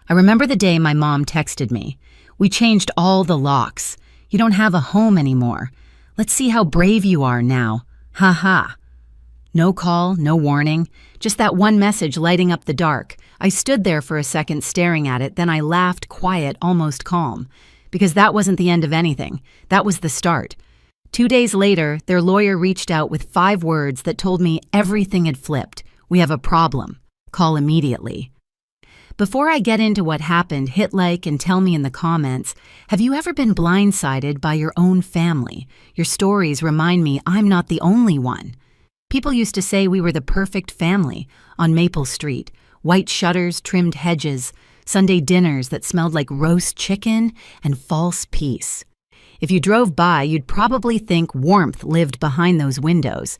I remember the day my mom texted me. "We changed all the locks. You don't have a home anymore. Let's see how brave you are now. Ha ha." No call, no warning, just that one message lighting up the dark. I stood there for a second staring at it, then I laughed, quiet, almost calm. Because that wasn't the end of anything. That was the start. 2 days later, their lawyer reached out with 5 words that told me everything had flipped. "We have a problem. Call immediately." Before I get into what happened, hit like and tell me in the comments, have you ever been blindsided by your own family? Your stories remind me I'm not the only one. People used to say we were the perfect family on Maple Street, white shutters, trimmed hedges, Sunday dinners that smelled like roast chicken and false peace. If you drove by, you'd probably think warmth lived behind those windows.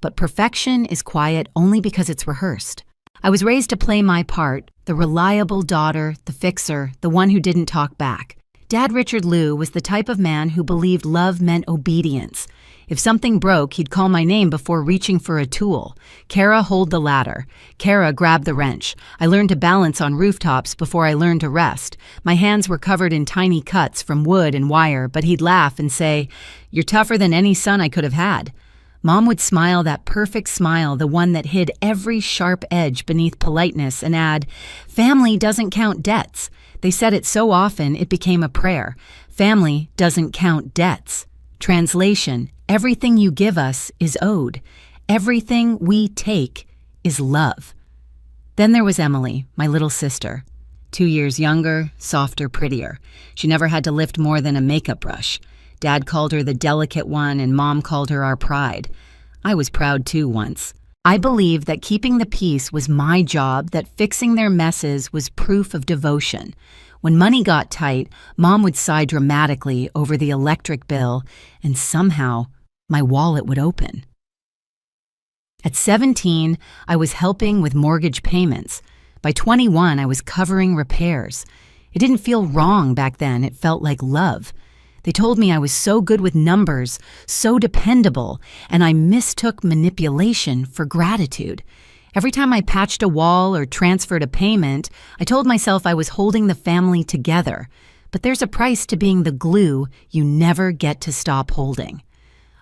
But perfection is quiet only because it's rehearsed. I was raised to play my part, the reliable daughter, the fixer, the one who didn't talk back. Dad Richard Liu was the type of man who believed love meant obedience. If something broke, he'd call my name before reaching for a tool. "Cara, hold the ladder." "Cara, grab the wrench." I learned to balance on rooftops before I learned to rest. My hands were covered in tiny cuts from wood and wire, but he'd laugh and say, "You're tougher than any son I could have had." Mom would smile, that perfect smile, the one that hid every sharp edge beneath politeness, and add, "Family doesn't count debts." They said it so often it became a prayer. Family doesn't count debts. Translation, everything you give us is owed. Everything we take is love. Then there was Emily, my little sister. 2 years younger, softer, prettier. She never had to lift more than a makeup brush. Dad called her the delicate one and Mom called her our pride. I was proud too once. I believed that keeping the peace was my job, that fixing their messes was proof of devotion. When money got tight, Mom would sigh dramatically over the electric bill, and somehow my wallet would open. At 17, I was helping with mortgage payments. By 21, I was covering repairs. It didn't feel wrong back then, it felt like love. They told me I was so good with numbers, so dependable, and I mistook manipulation for gratitude. Every time I patched a wall or transferred a payment, I told myself I was holding the family together. But there's a price to being the glue you never get to stop holding.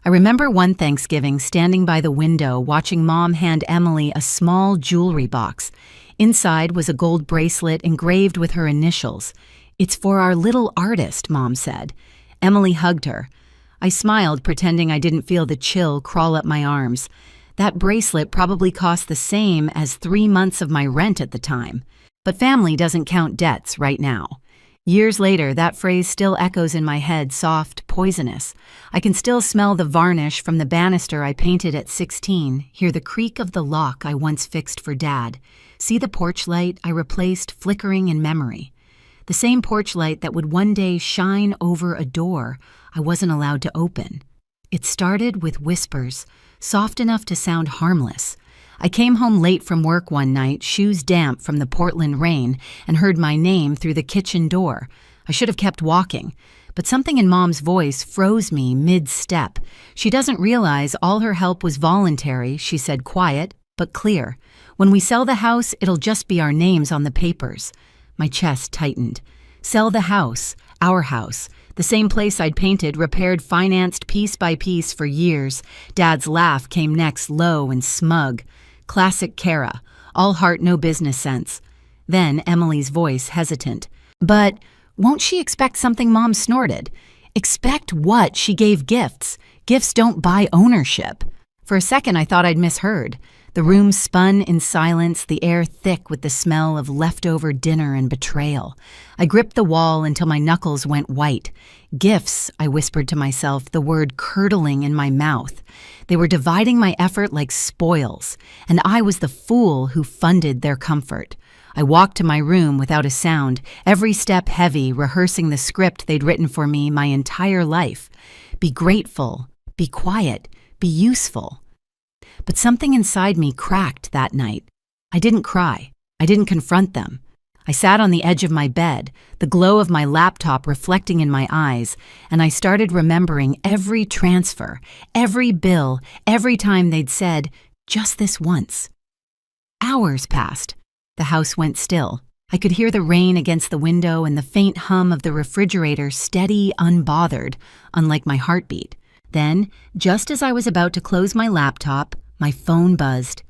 I remember one Thanksgiving standing by the window watching Mom hand Emily a small jewelry box. Inside was a gold bracelet engraved with her initials. "It's for our little artist," Mom said. Emily hugged her. I smiled, pretending I didn't feel the chill crawl up my arms. That bracelet probably cost the same as 3 months of my rent at the time. But family doesn't count debts right now. Years later, that phrase still echoes in my head, soft, poisonous. I can still smell the varnish from the banister I painted at 16, hear the creak of the lock I once fixed for Dad, see the porch light I replaced flickering in memory. The same porch light that would one day shine over a door I wasn't allowed to open. It started with whispers, soft enough to sound harmless. I came home late from work one night, shoes damp from the Portland rain, and heard my name through the kitchen door. I should have kept walking, but something in Mom's voice froze me mid-step. She doesn't realize all her help was voluntary, she said, quiet but clear. When we sell the house, it'll just be our names on the papers. My chest tightened. Sell the house, our house, the same place I'd painted, repaired, financed piece by piece for years. Dad's laugh came next, low and smug. Classic Cara, all heart, no business sense. Then Emily's voice hesitant. "But won't she expect something?" Mom snorted. "Expect what? She gave gifts. Gifts don't buy ownership." For a second I thought I'd misheard. The room spun in silence, the air thick with the smell of leftover dinner and betrayal. I gripped the wall until my knuckles went white. Gifts, I whispered to myself, the word curdling in my mouth. They were dividing my effort like spoils, and I was the fool who funded their comfort. I walked to my room without a sound, every step heavy, rehearsing the script they'd written for me my entire life. Be grateful, be quiet, be useful. But something inside me cracked that night. I didn't cry. I didn't confront them. I sat on the edge of my bed, the glow of my laptop reflecting in my eyes, and I started remembering every transfer, every bill, every time they'd said, "just this once." Hours passed. The house went still. I could hear the rain against the window and the faint hum of the refrigerator steady, unbothered, unlike my heartbeat. Then, just as I was about to close my laptop, my phone buzzed.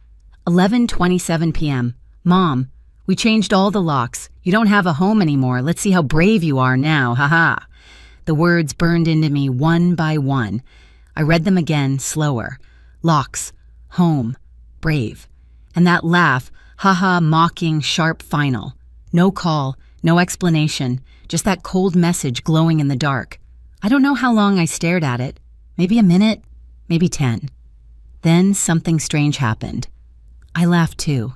11:27 p.m. Mom, we changed all the locks. You don't have a home anymore. Let's see how brave you are now, haha. The words burned into me one by one. I read them again, slower. Locks, home, brave. And that laugh, haha, mocking, sharp final. No call, no explanation, just that cold message glowing in the dark. I don't know how long I stared at it. Maybe a minute, maybe 10. Then something strange happened. I laughed too.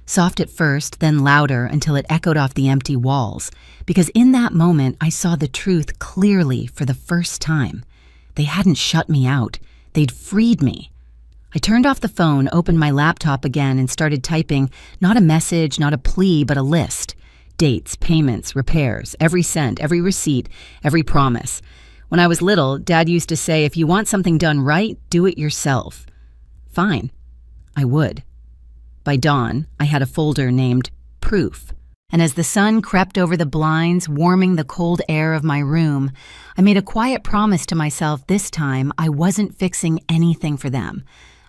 Soft at first, then louder until it echoed off the empty walls, because in that moment I saw the truth clearly for the first time. They hadn't shut me out. They'd freed me. I turned off the phone, opened my laptop again, and started typing not a message, not a plea, but a list. Dates, payments, repairs, every cent, every receipt, every promise. When I was little, Dad used to say, if you want something done right, do it yourself. Fine. I would. By dawn, I had a folder named Proof. And as the sun crept over the blinds, warming the cold air of my room, I made a quiet promise to myself this time I wasn't fixing anything for them.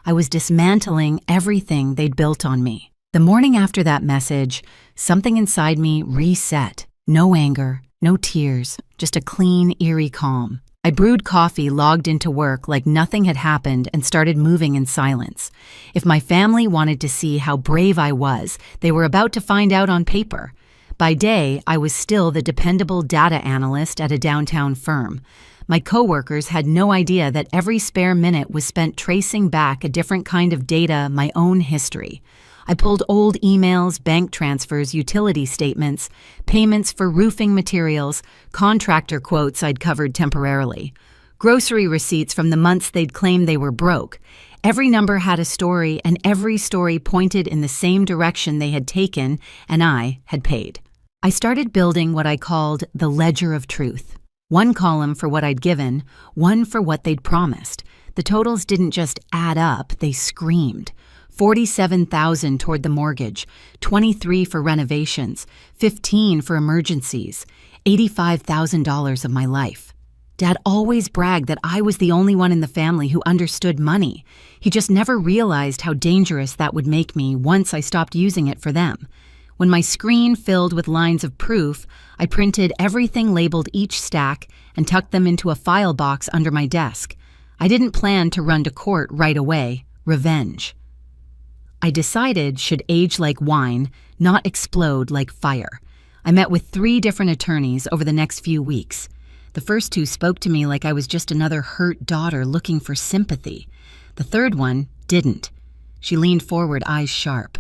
I was dismantling everything they'd built on me. The morning after that message, something inside me reset. No anger, no tears, just a clean, eerie calm. I brewed coffee, logged into work like nothing had happened, and started moving in silence. If my family wanted to see how brave I was, they were about to find out on paper. By day, I was still the dependable data analyst at a downtown firm. My coworkers had no idea that every spare minute was spent tracing back a different kind of data, my own history. I pulled old emails, bank transfers, utility statements, payments for roofing materials, contractor quotes I'd covered temporarily, grocery receipts from the months they'd claimed they were broke. Every number had a story, and every story pointed in the same direction they had taken and I had paid. I started building what I called the ledger of truth. One column for what I'd given, one for what they'd promised. The totals didn't just add up, they screamed. $47,000 toward the mortgage, $23,000 for renovations, $15,000 for emergencies, $85,000 of my life. Dad always bragged that I was the only one in the family who understood money. He just never realized how dangerous that would make me once I stopped using it for them. When my screen filled with lines of proof, I printed everything labeled each stack and tucked them into a file box under my desk. I didn't plan to run to court right away. Revenge. I decided should age like wine, not explode like fire. I met with 3 different attorneys over the next few weeks. The first 2 spoke to me like I was just another hurt daughter looking for sympathy. The third one didn't. She leaned forward, eyes sharp.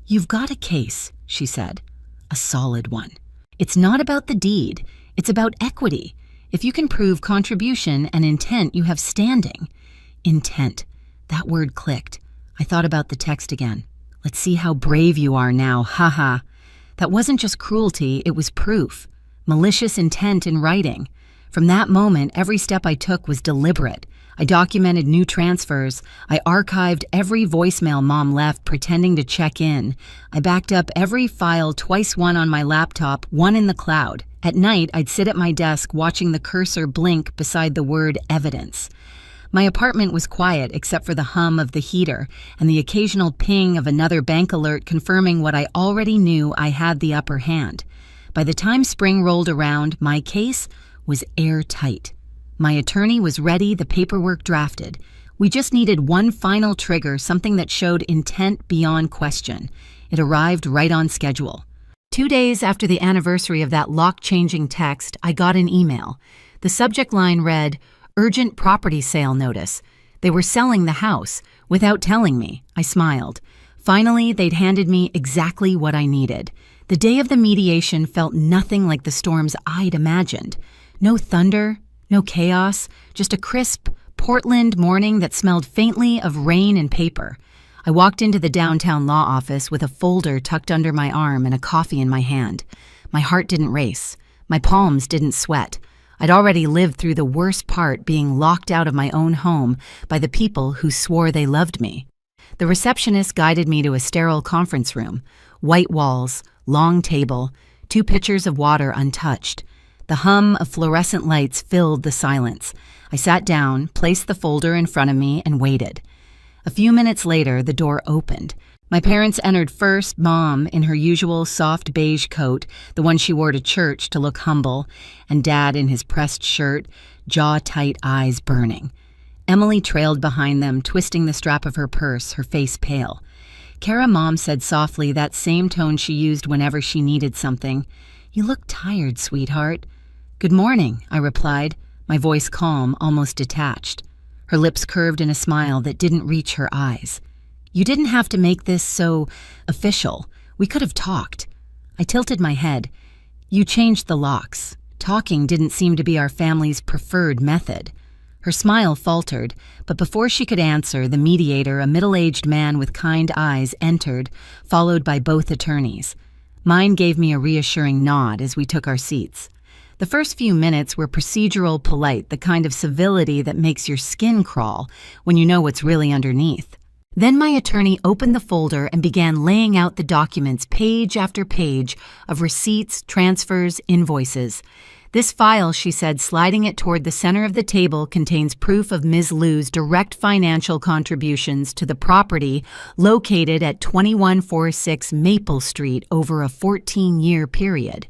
"You've got a case," she said. "A solid one. It's not about the deed. It's about equity. If you can prove contribution and intent, you have standing." Intent. That word clicked. I thought about the text again. "Let's see how brave you are now, haha." That wasn't just cruelty, it was proof. Malicious intent in writing. From that moment, every step I took was deliberate. I documented new transfers. I archived every voicemail Mom left pretending to check in. I backed up every file, twice one on my laptop, one in the cloud. At night, I'd sit at my desk watching the cursor blink beside the word evidence. My apartment was quiet except for the hum of the heater and the occasional ping of another bank alert confirming what I already knew: I had the upper hand. By the time spring rolled around, my case was airtight. My attorney was ready, the paperwork drafted. We just needed one final trigger, something that showed intent beyond question. It arrived right on schedule. 2 days after the anniversary of that lock-changing text, I got an email. The subject line read, "Urgent property sale notice." They were selling the house, without telling me. I smiled. Finally, they'd handed me exactly what I needed. The day of the mediation felt nothing like the storms I'd imagined. No thunder, no chaos, just a crisp Portland morning that smelled faintly of rain and paper. I walked into the downtown law office with a folder tucked under my arm and a coffee in my hand. My heart didn't race. My palms didn't sweat. I'd already lived through the worst part, being locked out of my own home by the people who swore they loved me. The receptionist guided me to a sterile conference room. White walls, long table, 2 pitchers of water untouched. The hum of fluorescent lights filled the silence. I sat down, placed the folder in front of me, and waited. A few minutes later, the door opened. My parents entered first, Mom in her usual soft beige coat, the one she wore to church to look humble, and Dad in his pressed shirt, jaw-tight eyes burning. Emily trailed behind them, twisting the strap of her purse, her face pale. Cara, Mom said softly, that same tone she used whenever she needed something. "You look tired, sweetheart." "Good morning," I replied, my voice calm, almost detached. Her lips curved in a smile that didn't reach her eyes. "You didn't have to make this so official. We could have talked." I tilted my head. "You changed the locks. Talking didn't seem to be our family's preferred method." Her smile faltered, but before she could answer, the mediator, a middle-aged man with kind eyes, entered, followed by both attorneys. Mine gave me a reassuring nod as we took our seats. The first few minutes were procedural, polite, the kind of civility that makes your skin crawl when you know what's really underneath. Then my attorney opened the folder and began laying out the documents, page after page, of receipts, transfers, invoices. "This file," she said, sliding it toward the center of the table, "contains proof of Ms. Liu's direct financial contributions to the property located at 2146 Maple Street over a 14-year period."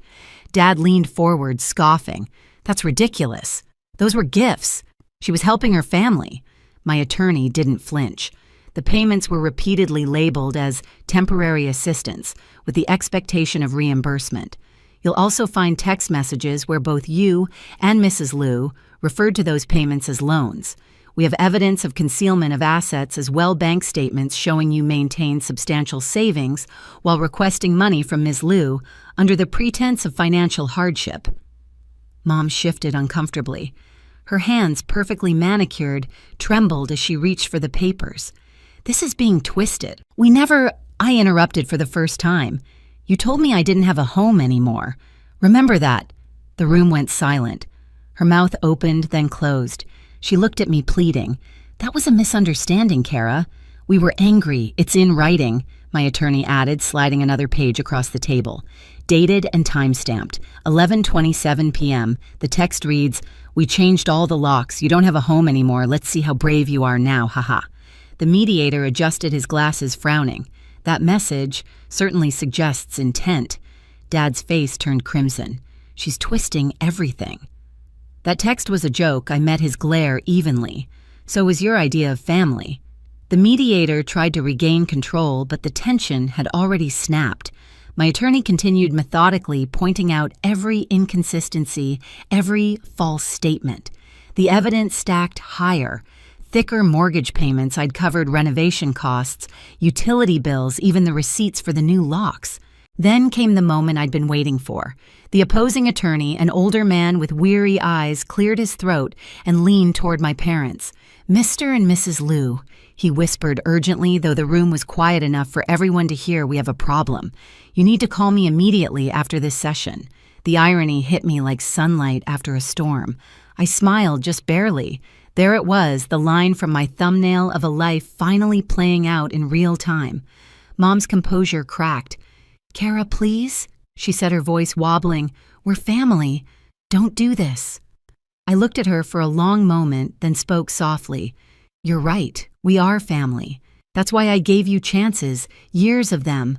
Dad leaned forward, scoffing. "That's ridiculous. Those were gifts. She was helping her family." My attorney didn't flinch. The payments were repeatedly labeled as temporary assistance, with the expectation of reimbursement. You'll also find text messages where both you and Mrs. Liu referred to those payments as loans. We have evidence of concealment of assets as well, bank statements showing you maintained substantial savings while requesting money from Ms. Liu under the pretense of financial hardship. Mom shifted uncomfortably. Her hands, perfectly manicured, trembled as she reached for the papers. "This is being twisted. I interrupted for the first time. "You told me I didn't have a home anymore. Remember that." The room went silent. Her mouth opened, then closed. She looked at me, pleading. "That was a misunderstanding, Cara. We were angry. It's in writing," my attorney added, sliding another page across the table. Dated and time-stamped, 11:27 p.m. The text reads, "We changed all the locks. You don't have a home anymore. Let's see how brave you are now, haha." The mediator adjusted his glasses, frowning. That message certainly suggests intent. Dad's face turned crimson. "She's twisting everything." "That text was a joke." I met his glare evenly. "So was your idea of family." The mediator tried to regain control, but the tension had already snapped. My attorney continued methodically, pointing out every inconsistency, every false statement. The evidence stacked higher. Thicker mortgage payments I'd covered, renovation costs, utility bills, even the receipts for the new locks. Then came the moment I'd been waiting for. The opposing attorney, an older man with weary eyes, cleared his throat and leaned toward my parents. "Mr. and Mrs. Liu," he whispered urgently, though the room was quiet enough for everyone to hear, "we have a problem. You need to call me immediately after this session." The irony hit me like sunlight after a storm. I smiled, just barely. There it was, the line from my thumbnail of a life finally playing out in real time. Mom's composure cracked. "Cara, please," she said, her voice wobbling. "We're family. Don't do this." I looked at her for a long moment, then spoke softly. "You're right. We are family. That's why I gave you chances, years of them.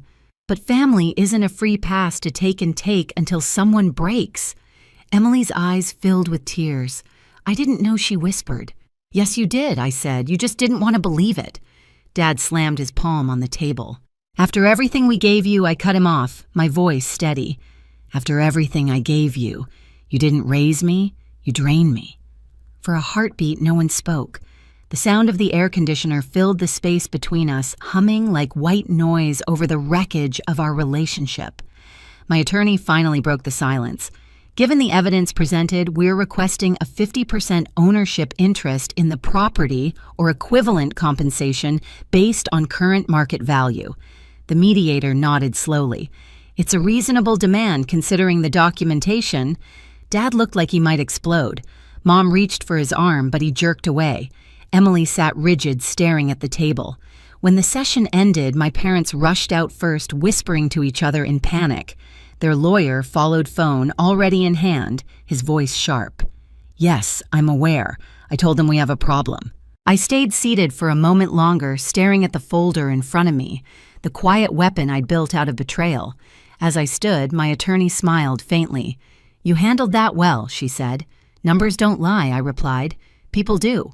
But family isn't a free pass to take and take until someone breaks." Emily's eyes filled with tears. "I didn't know," she whispered. "Yes, you did," I said. "You just didn't want to believe it." Dad slammed his palm on the table. "After everything we gave you," I cut him off, my voice steady. "After everything I gave you, you didn't raise me, you drained me." For a heartbeat, no one spoke. The sound of the air conditioner filled the space between us, humming like white noise over the wreckage of our relationship. My attorney finally broke the silence. "Given the evidence presented, we're requesting a 50% ownership interest in the property or equivalent compensation based on current market value." The mediator nodded slowly. "It's a reasonable demand considering the documentation." Dad looked like he might explode. Mom reached for his arm, but he jerked away. Emily sat rigid, staring at the table. When the session ended, my parents rushed out first, whispering to each other in panic. Their lawyer followed phone, already in hand, his voice sharp. "Yes, I'm aware. I told them we have a problem." I stayed seated for a moment longer, staring at the folder in front of me, the quiet weapon I'd built out of betrayal. As I stood, my attorney smiled faintly. "You handled that well," she said. "Numbers don't lie," I replied. "People do."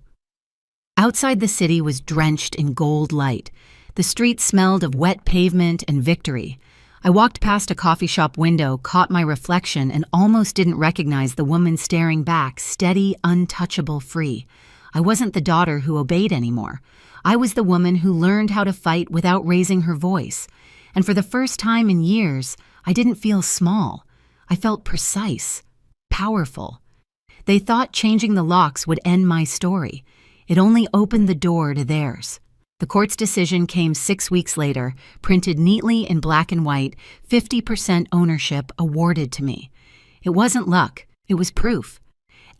Outside the city was drenched in gold light. The street smelled of wet pavement and victory. I walked past a coffee shop window, caught my reflection, and almost didn't recognize the woman staring back, steady, untouchable, free. I wasn't the daughter who obeyed anymore. I was the woman who learned how to fight without raising her voice. And for the first time in years, I didn't feel small. I felt precise, powerful. They thought changing the locks would end my story. It only opened the door to theirs. The court's decision came 6 weeks later, printed neatly in black and white, 50% ownership awarded to me. It wasn't luck, it was proof.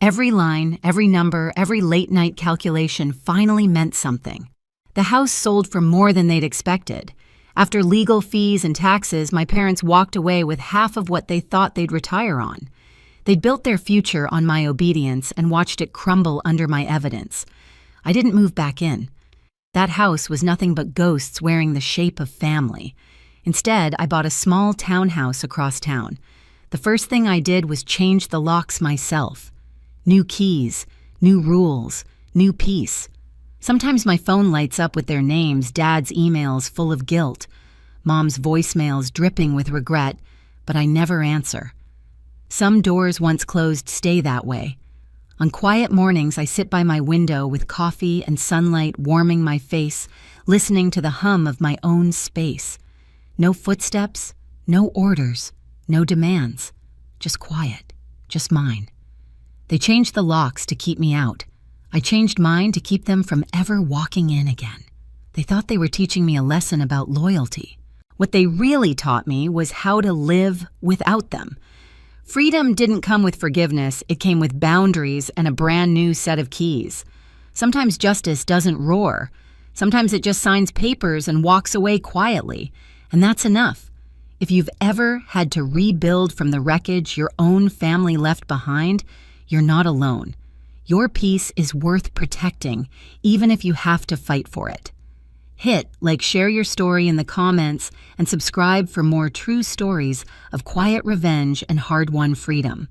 Every line, every number, every late-night calculation finally meant something. The house sold for more than they'd expected. After legal fees and taxes, my parents walked away with half of what they thought they'd retire on. They'd built their future on my obedience and watched it crumble under my evidence. I didn't move back in. That house was nothing but ghosts wearing the shape of family. Instead, I bought a small townhouse across town. The first thing I did was change the locks myself. New keys, new rules, new peace. Sometimes my phone lights up with their names, Dad's emails full of guilt, Mom's voicemails dripping with regret, but I never answer. Some doors once closed stay that way. On quiet mornings, I sit by my window with coffee and sunlight warming my face, listening to the hum of my own space. No footsteps, no orders, no demands. Just quiet, just mine. They changed the locks to keep me out. I changed mine to keep them from ever walking in again. They thought they were teaching me a lesson about loyalty. What they really taught me was how to live without them. Freedom didn't come with forgiveness, it came with boundaries and a brand new set of keys. Sometimes justice doesn't roar. Sometimes it just signs papers and walks away quietly. And that's enough. If you've ever had to rebuild from the wreckage your own family left behind, you're not alone. Your peace is worth protecting, even if you have to fight for it. Share your story in the comments, and subscribe for more true stories of quiet revenge and hard-won freedom.